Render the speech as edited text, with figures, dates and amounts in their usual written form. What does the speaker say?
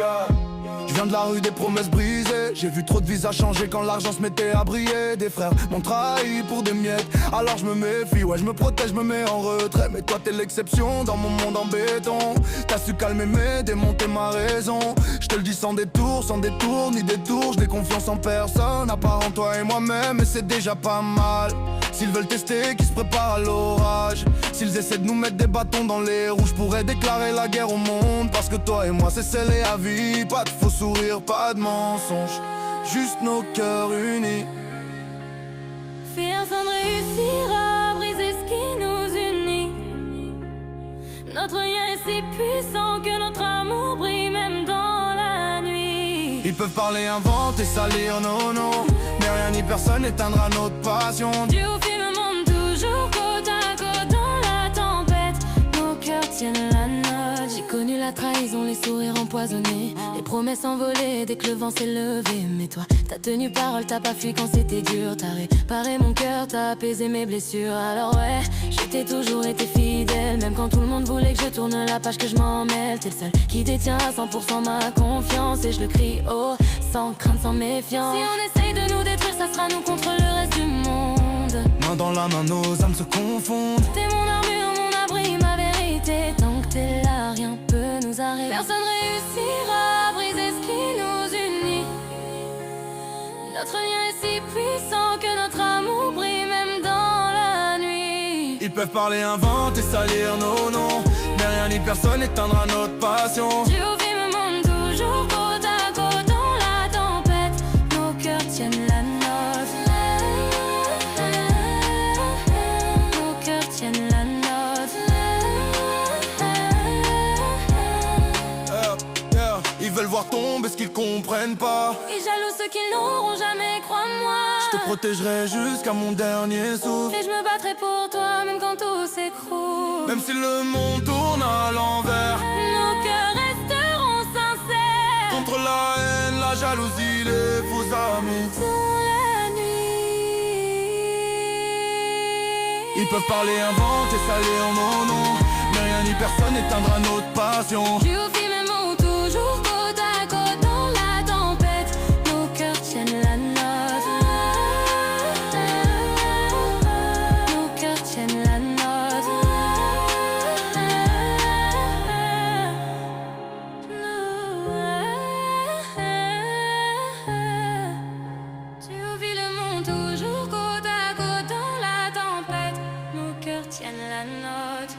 yeah. Je viens de la rue des promesses brisées. J'ai vu trop de visages changer quand l'argent se mettait à briller. Des frères m'ont trahi pour des miettes. Alors je me méfie, ouais je me protège, je me mets en retrait. Mais toi t'es l'exception dans mon monde en béton. T'as su calmer mes démonter ma raison. Je te le dis sans détour ni détour. Je n'ai confiance en personne à part en toi et moi-même. Et c'est déjà pas mal. S'ils veulent tester, qu'ils se préparent à l'orage. S'ils essaient de nous mettre des bâtons dans les roues, je pourrais déclarer la guerre au monde. Parce que toi et moi c'est scellé à vie. Pas de faux sourires, pas de mensonges, juste nos cœurs unis. Fais afin de réussir à briser ce qui nous unit. Notre lien est si puissant que notre amour brille même dans la nuit. Ils peuvent parler, inventer, salir, non. Mais rien ni personne n'éteindra notre passion. Dieu au film monte toujours côte à côte dans la tempête. Nos cœurs tiennent la note. J'ai connu la trahison, les sourires empoisonnés, les promesses envolées dès que le vent s'est levé. Mais toi, t'as tenu parole, t'as pas fui quand c'était dur. T'as réparé mon cœur, t'as apaisé mes blessures. Alors ouais, je t'ai toujours été fidèle. Même quand tout le monde voulait que je tourne la page, que je m'en mêle. T'es le seul qui détient à 100% ma confiance. Et je le crie haut, sans crainte, sans méfiance. Si on essaye de nous détruire, ça sera nous contre le reste du monde. Main dans la main, nos âmes se confondent. T'es mon armure, mon abri, ma vérité. Tant que t'es là, rien peut nous arrêter. Personne réussira à briser ce qui nous unit. Notre lien est si puissant que notre amour brille même dans la nuit. Ils peuvent parler, inventer, salir, non. Mais rien ni personne n'éteindra notre passion. Dieu au film monte toujours côte à côte dans la tempête. Nos cœurs tiennent la note. Nos cœurs tiennent la note. Ils veulent voir tomber ce qu'ils comprennent pas. Et jaloux ceux qui n'auront jamais, crois-moi. Je te protégerai jusqu'à mon dernier souffle. Et je me battrai pour toi même quand tout s'écroule. Même si le monde tourne à l'envers, Nos cœurs resteront sincères. contre la haine, la jalousie, les faux amis. Dans la nuit. Ils peuvent parler, inventer, salir, non. Mais rien ni personne n'éteindra notre passion. Dieu au film monte toujours côte à côte dans la tempête. Nos cœurs tiennent la note. Nos cœurs tiennent la note. Dieu au film monte toujours côte à côte dans la tempête. Nos cœurs tiennent la note.